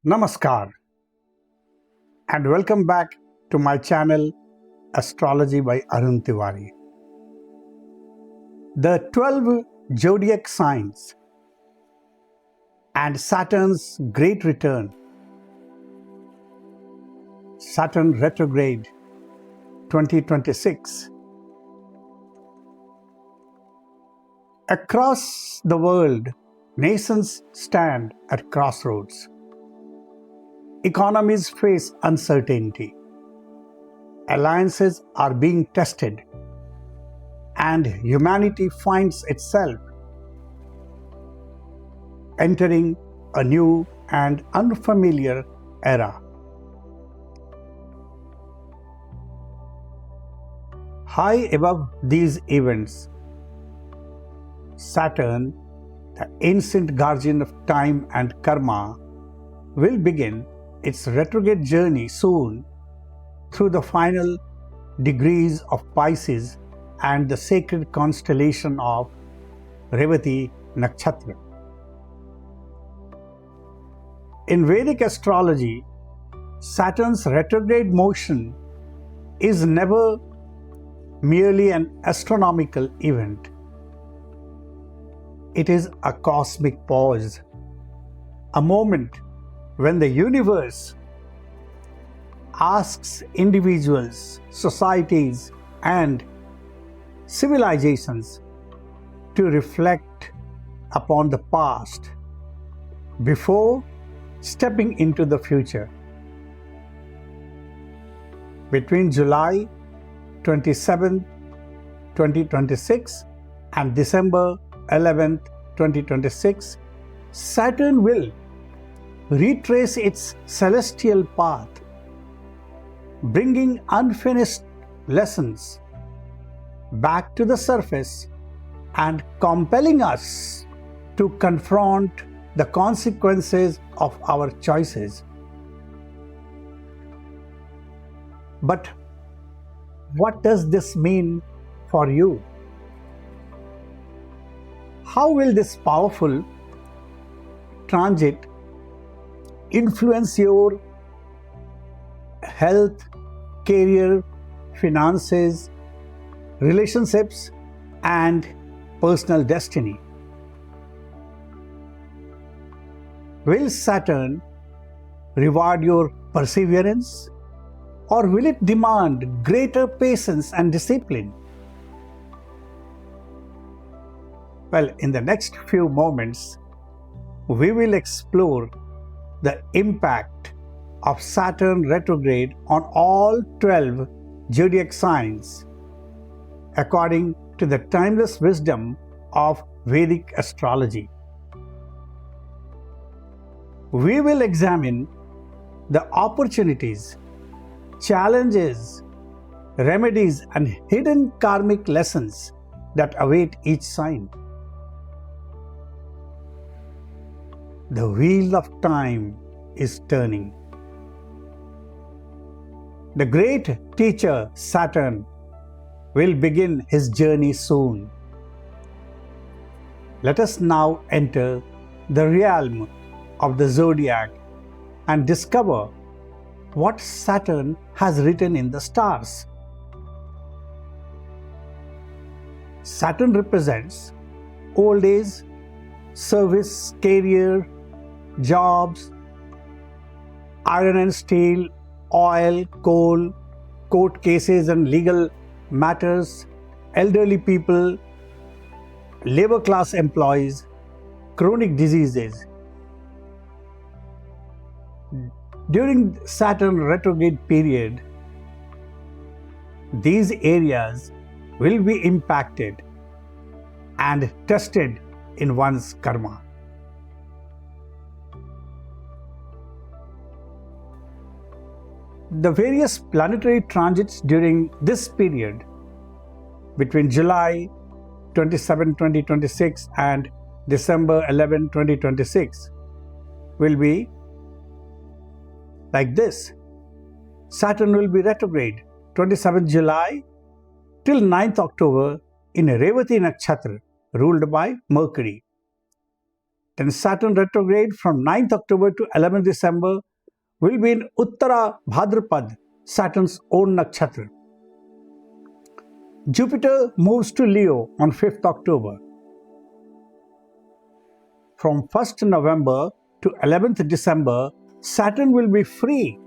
Namaskar and welcome back to my channel Astrology by Arun Tiwari. The 12 Zodiac signs and Saturn's great return, Saturn Retrograde 2026. Across the world, nations stand at crossroads. Economies face uncertainty. Alliances are being tested, and humanity finds itself entering a new and unfamiliar era. High above these events, Saturn, the ancient guardian of time and karma, will begin its retrograde journey soon through the final degrees of Pisces and the sacred constellation of Vedic Nakshatra. In Vedic astrology, Saturn's retrograde motion is never merely an astronomical event. It is a cosmic pause, a moment when the universe asks individuals, societies, and civilizations to reflect upon the past before stepping into the future. Between July 27, 2026 and December 11, 2026, Saturn will retrace its celestial path, bringing unfinished lessons back to the surface and compelling us to confront the consequences of our choices. But what does this mean for you? How will this powerful transit influence your health, career, finances, relationships, and personal destiny? Will Saturn reward your perseverance, or will it demand greater patience and discipline? Well, in the next few moments, we will explore the impact of Saturn retrograde on all 12 zodiac signs according to the timeless wisdom of Vedic astrology. We will examine the opportunities, challenges, remedies, and hidden karmic lessons that await each sign. The wheel of time is turning. The great teacher Saturn will begin his journey soon. Let us now enter the realm of the Zodiac and discover what Saturn has written in the stars. Saturn represents old age, service, career, jobs, iron and steel, oil, coal, court cases and legal matters, elderly people, labor class employees, chronic diseases. During Saturn retrograde period, these areas will be impacted and tested in one's karma. The various planetary transits during this period between July 27, 2026 and December 11, 2026 will be like this. Saturn will be retrograde 27 July till 9th October in Revati Nakshatra ruled by Mercury. Then Saturn retrograde from 9th October to 11th December will be in Uttara Bhadrapad, Saturn's own Nakshatra. Jupiter moves to Leo on 5th October. From 1st November to 11th December, Saturn will be free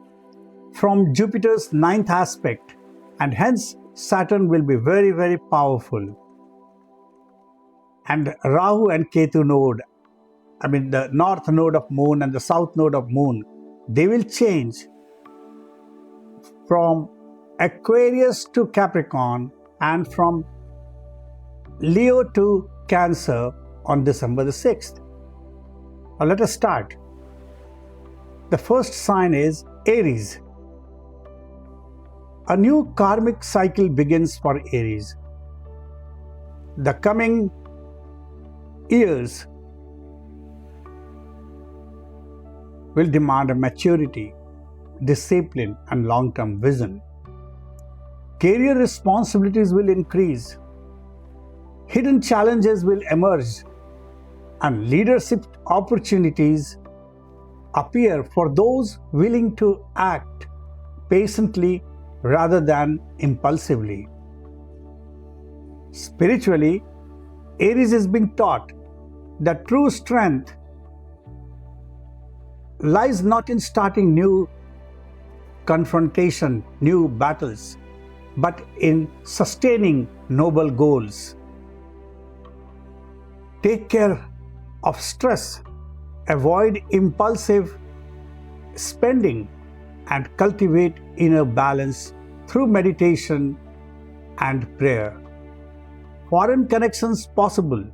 from Jupiter's 9th aspect, and hence Saturn will be very, very powerful. And Rahu and Ketu node, the north node of moon and the south node of moon, they will change from Aquarius to Capricorn and from Leo to Cancer on December the 6th. Now let us start. The first sign is Aries. A new karmic cycle begins for Aries. The coming years will demand a maturity, discipline, and long-term vision. Career responsibilities will increase. Hidden challenges will emerge, and leadership opportunities appear for those willing to act patiently rather than impulsively. Spiritually, Aries is being taught that true strength lies not in starting new confrontation, new battles, but in sustaining noble goals. Take care of stress, avoid impulsive spending, and cultivate inner balance through meditation and prayer. Foreign connections possible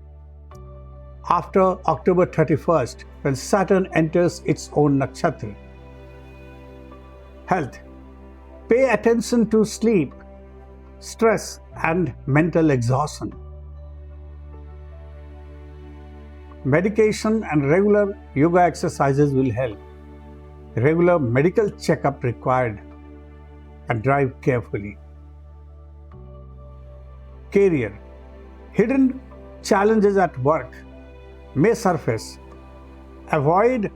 after October 31st, when Saturn enters its own nakshatra. Health. Pay attention to sleep, stress, and mental exhaustion. Medication and regular yoga exercises will help. Regular medical checkup required, and drive carefully. Career. Hidden challenges at work may surface. Avoid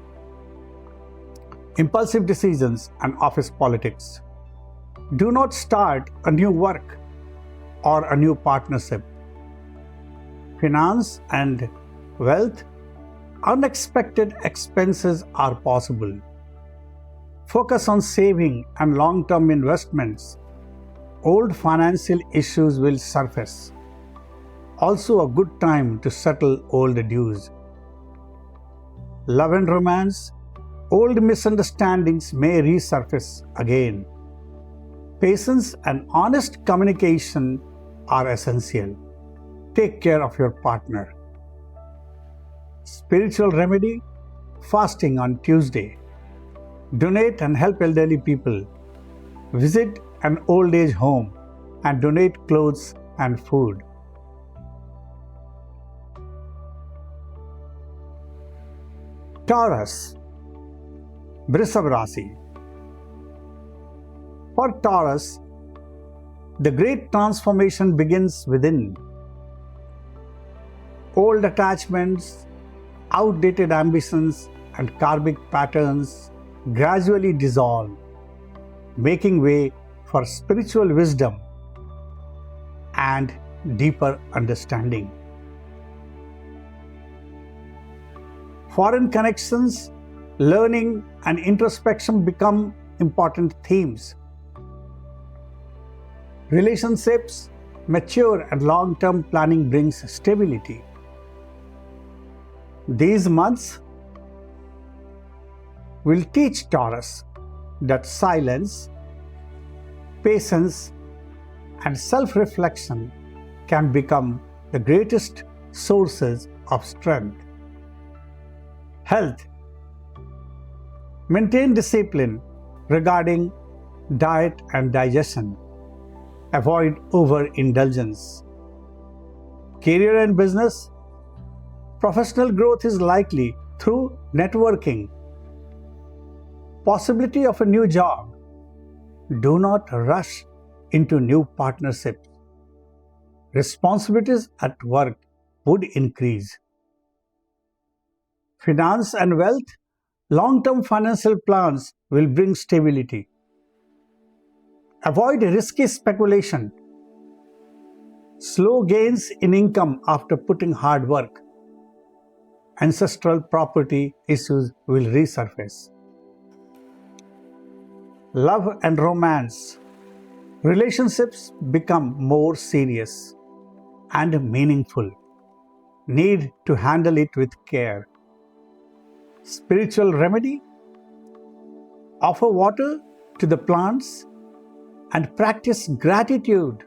impulsive decisions and office politics. Do not start a new work or a new partnership. Finance and wealth. Unexpected expenses are possible. Focus on saving and long-term investments. Old financial issues will surface. Also a good time to settle old dues. Love and romance. Old misunderstandings may resurface again. Patience and honest communication are essential. Take care of your partner. Spiritual remedy. Fasting on Tuesday. Donate and help elderly people. Visit an old age home and donate clothes and food. Taurus, Vrishabh Rasi. For Taurus, the great transformation begins within. Old attachments, outdated ambitions, and karmic patterns gradually dissolve, making way for spiritual wisdom and deeper understanding. Foreign connections, learning, and introspection become important themes. Relationships mature and long-term planning brings stability. These months will teach Taurus that silence, patience, and self-reflection can become the greatest sources of strength. Health. Maintain discipline regarding diet and digestion. Avoid overindulgence. Career and business. Professional growth is likely through networking. Possibility of a new job. Do not rush into new partnerships. Responsibilities at work would increase. Finance and wealth, long-term financial plans will bring stability. Avoid risky speculation. Slow gains in income after putting hard work. Ancestral property issues will resurface. Love and romance. Relationships become more serious and meaningful. Need to handle it with care. Spiritual remedy. Offer water to the plants and practice gratitude.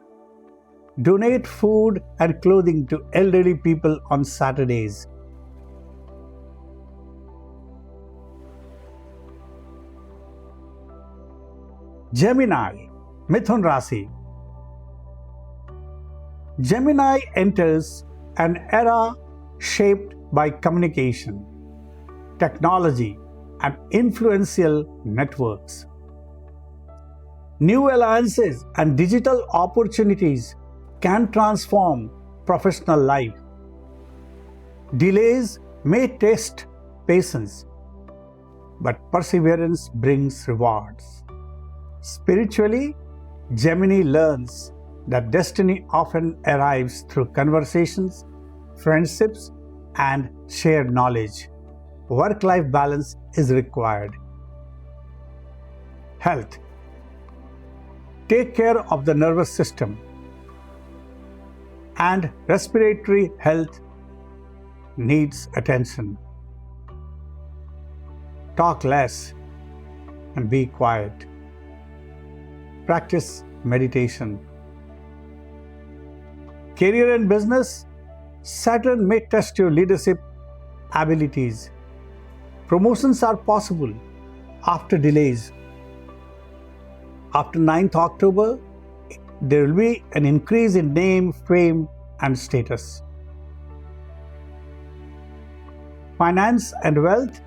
Donate food and clothing to elderly people on Saturdays. Gemini, Mithun Rasi. Gemini enters an era shaped by communication, technology, and influential networks. New alliances and digital opportunities can transform professional life. Delays may test patience, but perseverance brings rewards. Spiritually, Gemini learns that destiny often arrives through conversations, friendships, and shared knowledge. Work-life balance is required. Health. Take care of the nervous system, and respiratory health needs attention. Talk less and be quiet. Practice meditation. Career and business, Saturn may test your leadership abilities. Promotions are possible after delays. After 9th October, there will be an increase in name, fame, and status. Finance and wealth,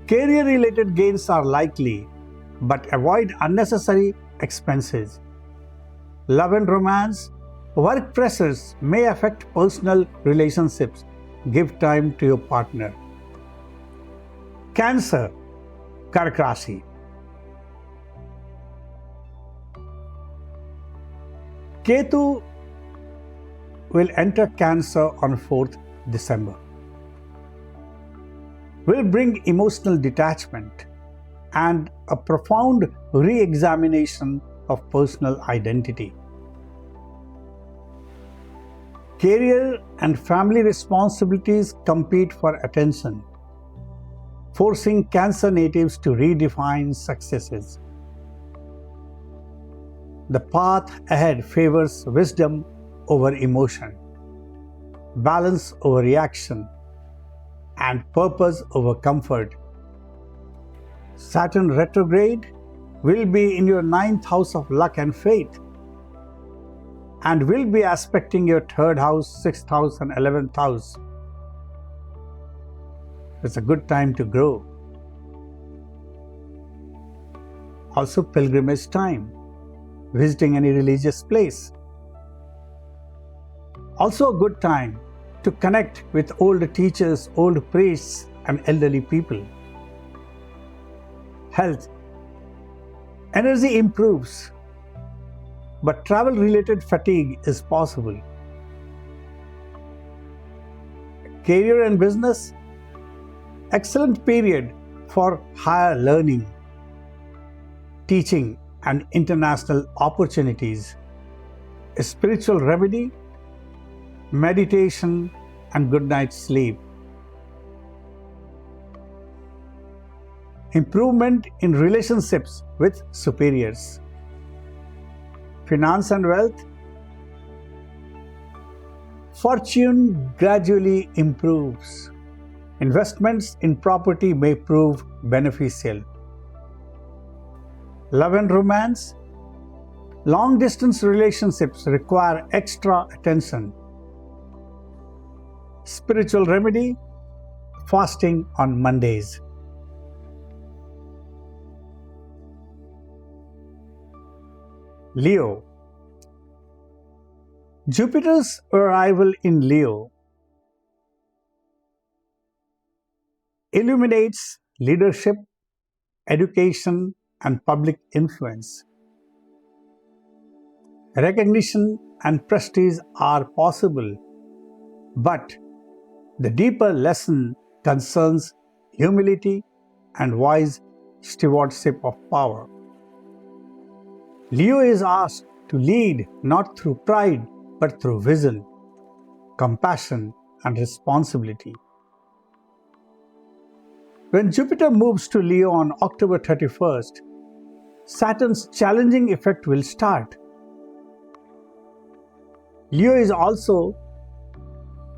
career-related gains are likely, but avoid unnecessary expenses. Love and romance, work pressures may affect personal relationships. Give time to your partner. Cancer, Kark Rasi. Ketu will enter Cancer on 4th December. Will bring emotional detachment and a profound re-examination of personal identity. Career and family responsibilities compete for attention, forcing Cancer natives to redefine successes. The path ahead favors wisdom over emotion, balance over reaction, and purpose over comfort. Saturn retrograde will be in your 9th house of luck and faith, and will be aspecting your 3rd house, 6th house, and 11th house. It's a good time to grow. Also pilgrimage time, visiting any religious place. Also a good time to connect with old teachers, old priests, and elderly people. Health. Energy improves, but travel-related fatigue is possible. Career and business. Excellent period for higher learning, teaching, and international opportunities. A spiritual remedy, meditation, and good night's sleep. Improvement in relationships with superiors. Finance and wealth. Fortune gradually improves. Investments in property may prove beneficial. Love and romance. Long-distance relationships require extra attention. Spiritual remedy, fasting on Mondays. Leo. Jupiter's arrival in Leo illuminates leadership, education, and public influence. Recognition and prestige are possible, but the deeper lesson concerns humility and wise stewardship of power. Leo is asked to lead not through pride but through vision, compassion, and responsibility. When Jupiter moves to Leo on October 31st, Saturn's challenging effect will start. Leo is also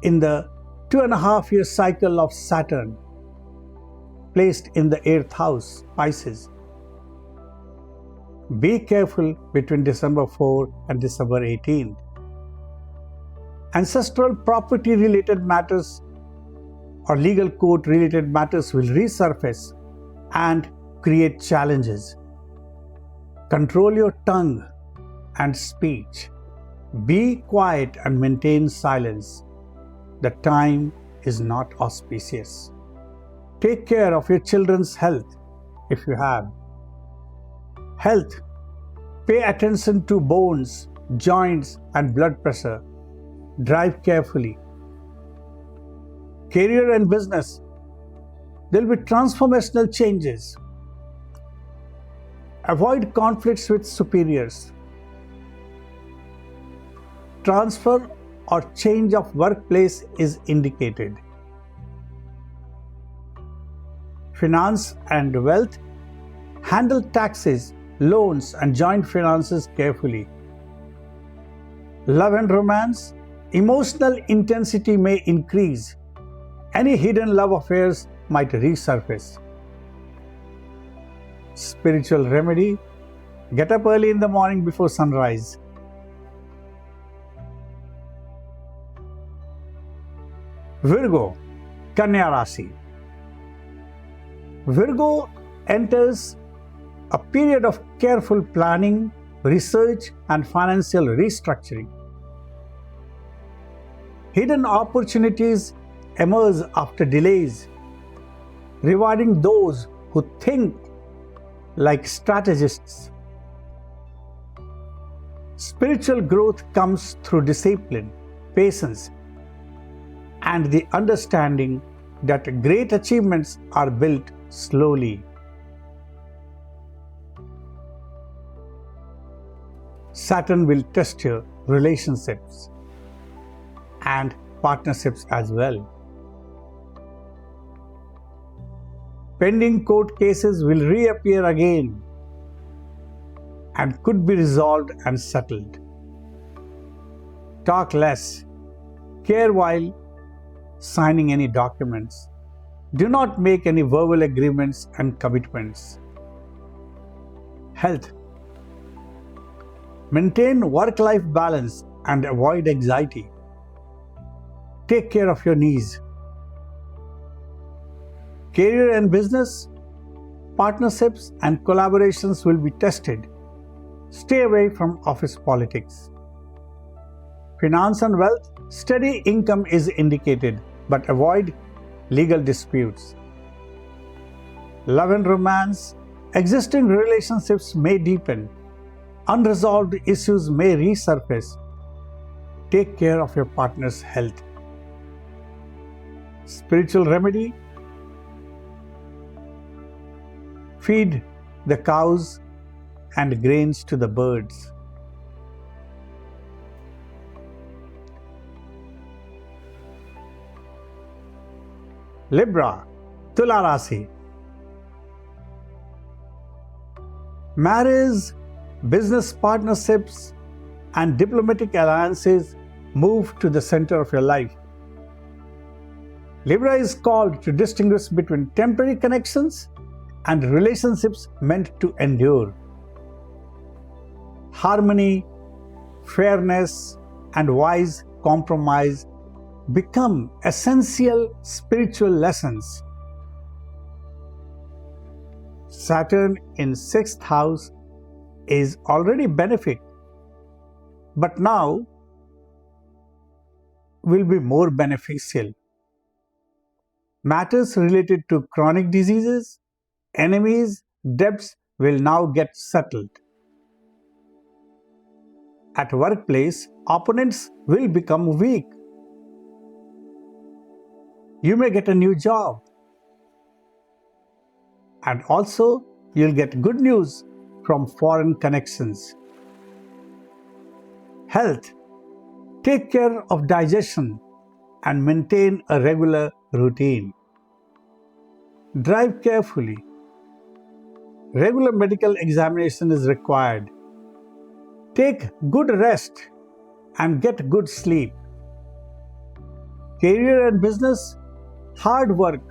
in the 2.5-year cycle of Saturn, placed in the 8th house, Pisces. Be careful between December 4 and December 18th. Ancestral property related matters or legal court related matters will resurface and create challenges. Control your tongue and speech. Be quiet and maintain silence. The time is not auspicious. Take care of your children's health if you have. Health. Pay attention to bones, joints, and blood pressure. Drive carefully. Career and business. There will be transformational changes. Avoid conflicts with superiors. Transfer or change of workplace is indicated. Finance and wealth. Handle taxes, loans, and joint finances carefully. Love and romance. Emotional intensity may increase. Any hidden love affairs might resurface. Spiritual remedy. Get up early in the morning before sunrise. Virgo, Kanya Rasi. Virgo enters a period of careful planning, research, and financial restructuring. Hidden opportunities emerge after delays, rewarding those who think like strategists. Spiritual growth comes through discipline, patience, and the understanding that great achievements are built slowly. Saturn will test your relationships and partnerships as well. Pending court cases will reappear again and could be resolved and settled. Talk less. Care while signing any documents. Do not make any verbal agreements and commitments. Health. Maintain work-life balance and avoid anxiety. Take care of your knees. Career and business, partnerships and collaborations will be tested. Stay away from office politics. Finance and wealth, steady income is indicated, but avoid legal disputes. Love and romance, existing relationships may deepen. Unresolved issues may resurface. Take care of your partner's health. Spiritual remedy. Feed the cows and grains to the birds. Libra, Tula Rasi. Marriage, business partnerships, and diplomatic alliances move to the center of your life. Libra is called to distinguish between temporary connections and relationships meant to endure. Harmony, fairness, and wise compromise become essential spiritual lessons. Saturn in 6th house is already benefic, but now will be more beneficial. Matters related to chronic diseases, enemies, debts will now get settled. At workplace, opponents will become weak. You may get a new job. And also, you'll get good news from foreign connections. Health. Take care of digestion and maintain a regular routine. Drive carefully. Regular medical examination is required. Take good rest and get good sleep. Career and business, hard work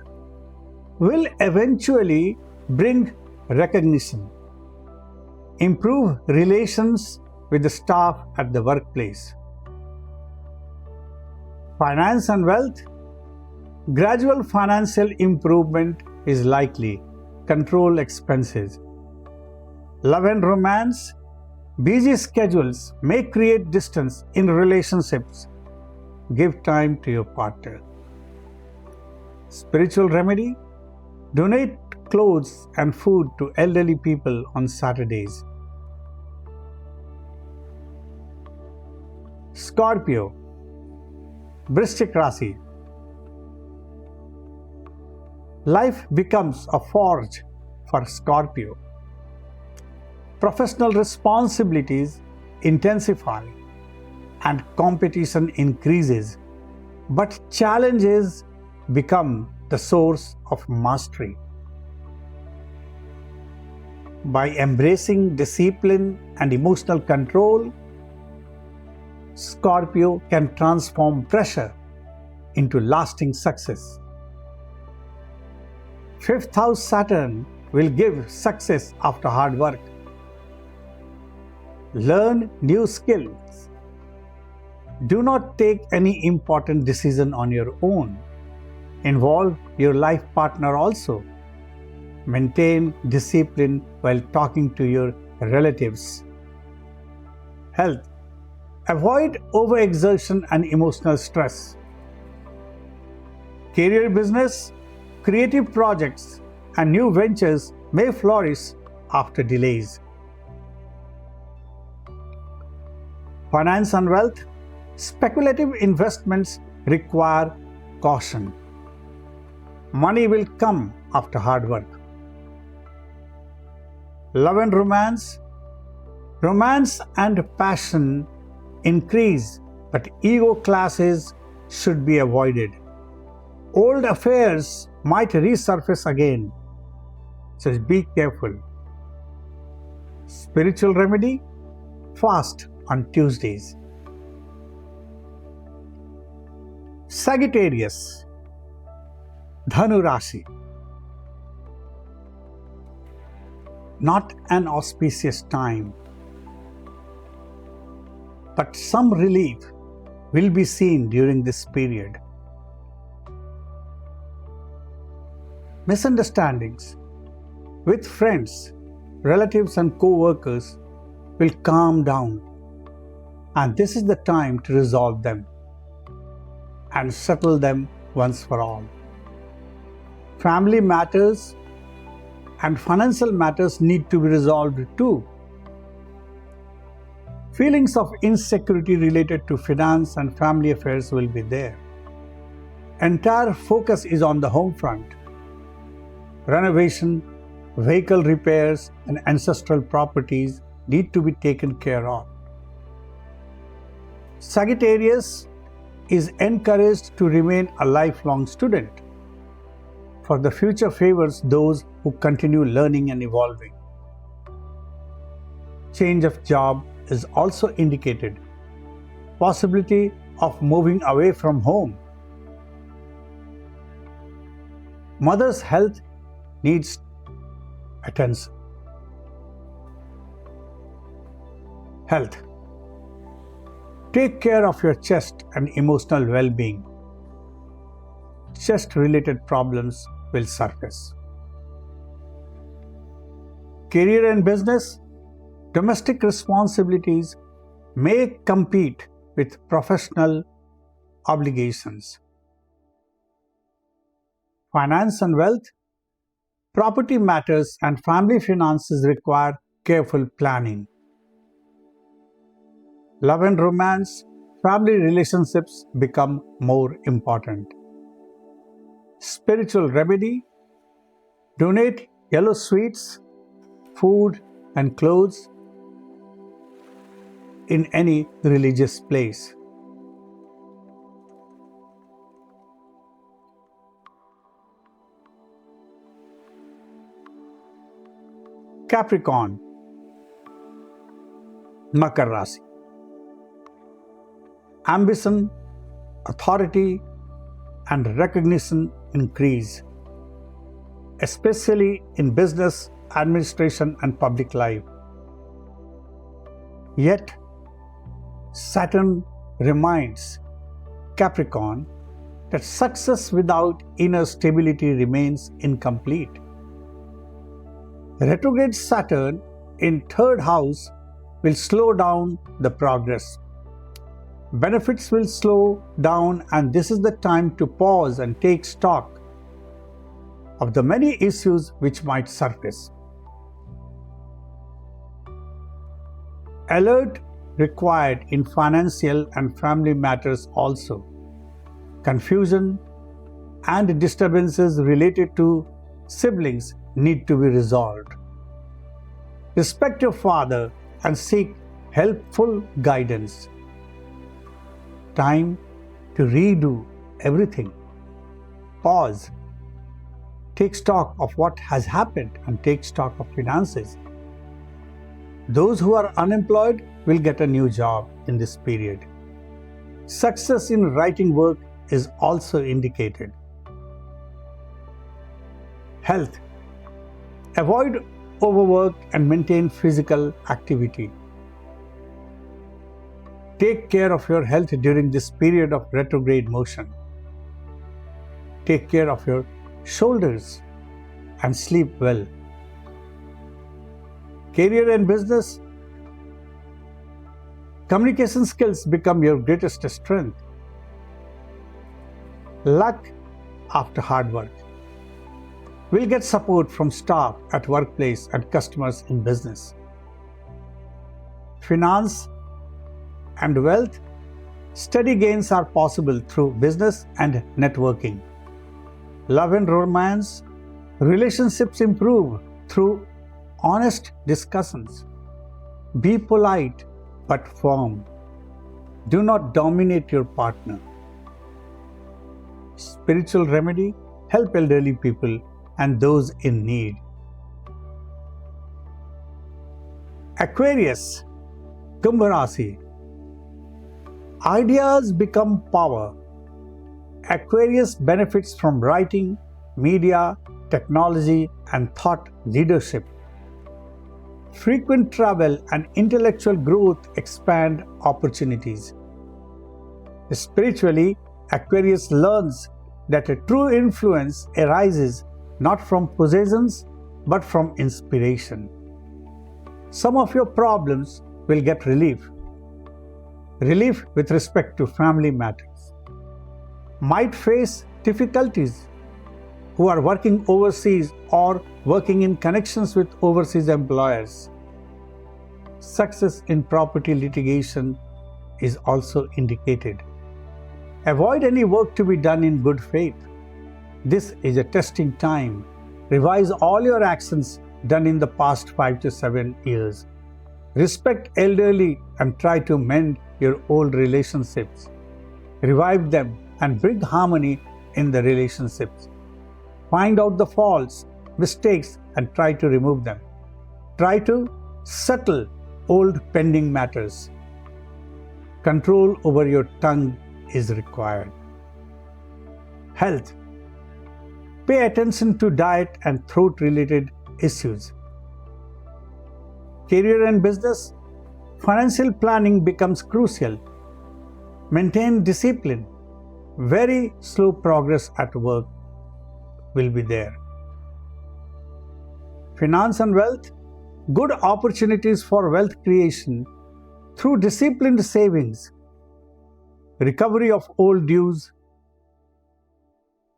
will eventually bring recognition. Improve relations with the staff at the workplace. Finance and wealth, gradual financial improvement is likely. Control expenses. Love and romance, busy schedules may create distance in relationships. Give time to your partner. Spiritual remedy, donate clothes and food to elderly people on Saturdays. Scorpio, Vrishchik Rasi. Life becomes a forge for Scorpio. Professional responsibilities intensify and competition increases, but challenges become the source of mastery. By embracing discipline and emotional control, Scorpio can transform pressure into lasting success. Fifth house Saturn will give success after hard work. Learn new skills. Do not take any important decision on your own. Involve your life partner also. Maintain discipline while talking to your relatives. Health. Avoid overexertion and emotional stress. Career, business, creative projects and new ventures may flourish after delays. Finance and wealth, speculative investments require caution. Money will come after hard work. Love and romance, romance and passion increase, but ego clashes should be avoided. Old affairs might resurface again, so be careful. Spiritual remedy, fast on Tuesdays. Sagittarius, Dhanu Rashi. Not an auspicious time, but some relief will be seen during this period. Misunderstandings with friends, relatives and co-workers will calm down, and this is the time to resolve them and settle them once for all. Family matters and financial matters need to be resolved too. Feelings of insecurity related to finance and family affairs will be there. Entire focus is on the home front. Renovation, vehicle repairs, and ancestral properties need to be taken care of. Sagittarius is encouraged to remain a lifelong student, for the future favors those who continue learning and evolving. Change of job is also indicated. Possibility of moving away from home. Mother's health needs attention. Health. Take care of your chest and emotional well-being. Chest-related problems will surface. Career and business, domestic responsibilities may compete with professional obligations. Finance and wealth, property matters and family finances require careful planning. Love and romance, family relationships become more important. Spiritual remedy, donate yellow sweets, food and clothes in any religious place. Capricorn, Makar Rasi. Ambition, authority and recognition increase, especially in business, administration and public life. Yet, Saturn reminds Capricorn that success without inner stability remains incomplete. Retrograde Saturn in third house will slow down the progress. Benefits will slow down, and this is the time to pause and take stock of the many issues which might surface. Alert required in financial and family matters also. Confusion and disturbances related to siblings need to be resolved. Respect your father and seek helpful guidance. Time to redo everything. Pause. Take stock of what has happened and take stock of finances. Those who are unemployed will get a new job in this period. Success in writing work is also indicated. Health. Avoid overwork and maintain physical activity. Take care of your health during this period of retrograde motion. Take care of your shoulders and sleep well. Career and business. Communication skills become your greatest strength. Luck after hard work. Will get support from staff at workplace and customers in business. Finance and wealth. Steady gains are possible through business and networking. Love and romance. Relationships improve through honest discussions. Be polite but firm. Do not dominate your partner. Spiritual remedy. Help elderly people and those in need. Aquarius, Kumbh Rasi. Ideas become power. Aquarius benefits from writing, media, technology, and thought leadership. Frequent travel and intellectual growth expand opportunities. Spiritually, Aquarius learns that a true influence arises not from possessions but from inspiration. Some of your problems will get relief. Relief with respect to family matters. Might face difficulties who are working overseas or working in connections with overseas employers. Success in property litigation is also indicated. Avoid any work to be done in good faith. This is a testing time. Revise all your actions done in the past 5 to 7 years. Respect elderly and try to mend your old relationships. Revive them and bring harmony in the relationships. Find out the faults, mistakes and try to remove them. Try to settle old pending matters. Control over your tongue is required. Health. Pay attention to diet and throat-related issues. Career and business. Financial planning becomes crucial. Maintain discipline. Very slow progress at work will be there. Finance and wealth. Good opportunities for wealth creation through disciplined savings, recovery of old dues,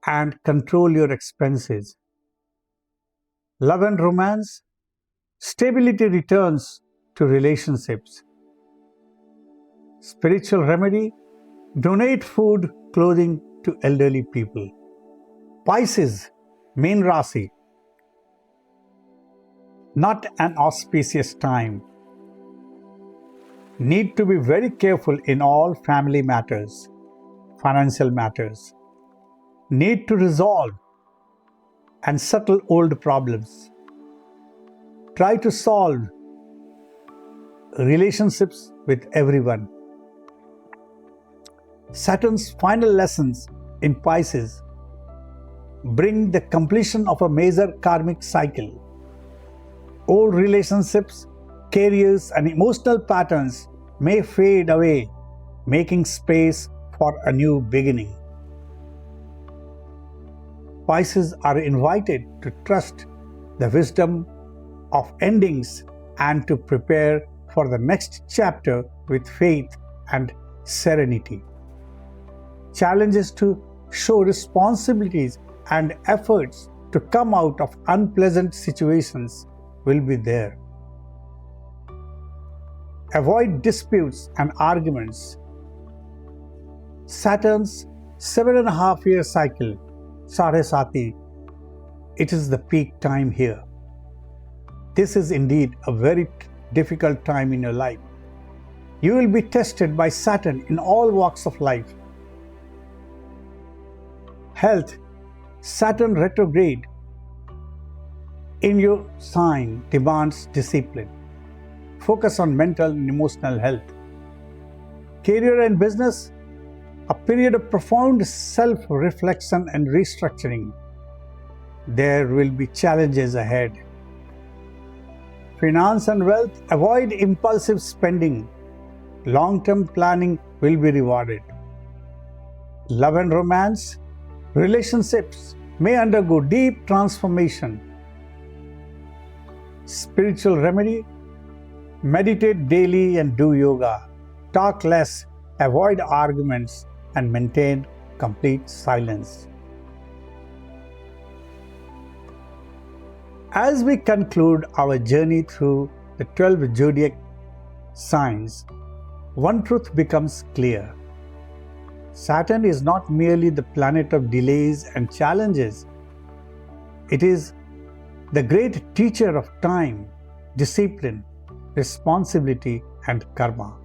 and control your expenses. Love and romance, stability returns to relationships. Spiritual remedy, donate food, clothing to elderly people. Pisces, main Rasi, not an auspicious time. Need to be very careful in all family matters, financial matters. Need to resolve and settle old problems. Try to solve relationships with everyone. Saturn's final lessons in Pisces bring the completion of a major karmic cycle. Old relationships, careers, and emotional patterns may fade away, making space for a new beginning. Pisces are invited to trust the wisdom of endings and to prepare for the next chapter with faith and serenity. Challenges to show responsibilities and efforts to come out of unpleasant situations will be there. Avoid disputes and arguments. Saturn's 7.5-year cycle, Sadhe, it is the peak time here. This is indeed a very difficult time in your life. You will be tested by Saturn in all walks of life. Health, Saturn retrograde in your sign demands discipline. Focus on mental and emotional health. Career and business, a period of profound self-reflection and restructuring. There will be challenges ahead. Finance and wealth, avoid impulsive spending. Long-term planning will be rewarded. Love and romance, relationships may undergo deep transformation. Spiritual remedy, meditate daily and do yoga. Talk less, avoid arguments, and maintain complete silence. As we conclude our journey through the 12 Zodiac signs, one truth becomes clear. Saturn is not merely the planet of delays and challenges. It is the great teacher of time, discipline, responsibility, and karma.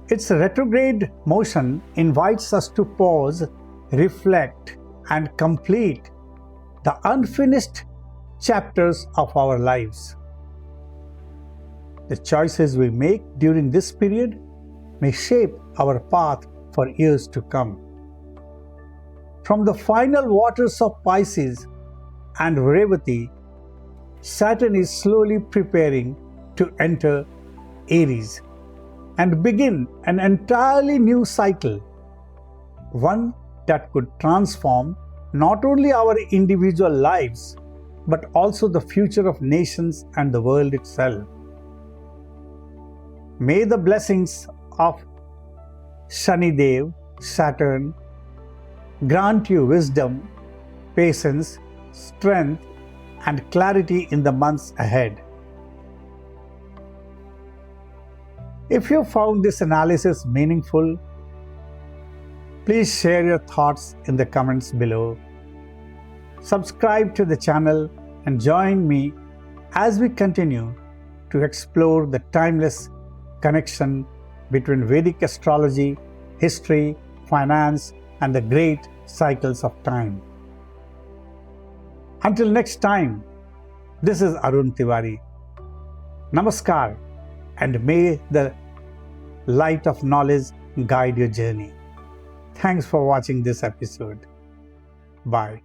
Its retrograde motion invites us to pause, reflect, and complete the unfinished chapters of our lives. The choices we make during this period may shape our path for years to come. From the final waters of Pisces and Revati, Saturn is slowly preparing to enter Aries and begin an entirely new cycle, one that could transform not only our individual lives, but also the future of nations and the world itself. May the blessings of Shanidev, Saturn, grant you wisdom, patience, strength, and clarity in the months ahead. If you found this analysis meaningful, please share your thoughts in the comments below. Subscribe to the channel and join me as we continue to explore the timeless connection between Vedic astrology, history, finance, and the great cycles of time. Until next time, this is Arun Tiwari. Namaskar, and may the light of knowledge guide your journey. Thanks for watching this episode. Bye.